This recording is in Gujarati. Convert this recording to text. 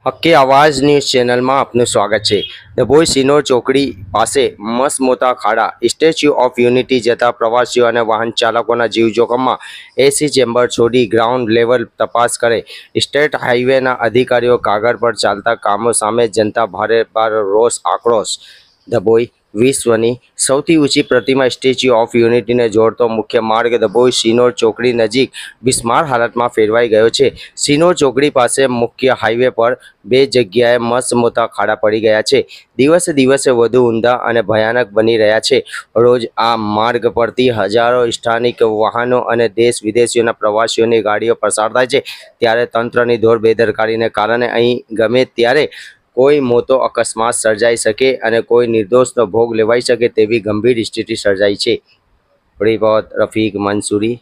હક્કે આવાજ ન્યૂઝ ચેનલમાં આપનું સ્વાગત છે। ડભોઈ સિનોર ચોકડી પાસે મસમોટા ખાડા સ્ટેચ્યુ ઓફ યુનિટી જતા પ્રવાસીઓ અને વાહન ચાલકોના જીવ જોખમમાં એસી ચેમ્બર છોડી ગ્રાઉન્ડ લેવલ તપાસ કરે। સ્ટેટ હાઈવેના અધિકારીઓ કાગળ પર ચાલતા કામો સામે જનતા ભારે રોષ આક્રોશ। ડભોઈ વિશ્વની સૌથી ઊંચી પ્રતિમા સ્ટેચ્યુ ઓફ યુનિટીને જોડતો મુખ્ય માર્ગ ડભોઈ સિનોર ચોકડી નજીક બિસ્માર હાલતમાં ફેરવાઈ ગયો છે। સિનોર ચોકડી પાસે મુખ્ય હાઈવે પર બે જગ્યાએ મસમોટા ખાડા પડી ગયા છે। દિવસે દિવસે વધુ ઊંડા અને ભયાનક બની રહ્યા છે। રોજ આ માર્ગ પરથી હજારો સ્થાનિક વાહનો અને દેશ વિદેશીઓના પ્રવાસીઓની ગાડીઓ પસાર થાય છે, ત્યારે તંત્રની ઘોર બેદરકારીને કારણે અહીં ગમે ત્યારે કોઈ મોટો અકસ્માત સર્જાઈ શકે અને કોઈ નિર્દોષનો ભોગ લેવાઈ શકે તેવી ગંભીર સ્થિતિ સર્જાઈ છે। રિપોર્ટ રફીક મંસૂરી।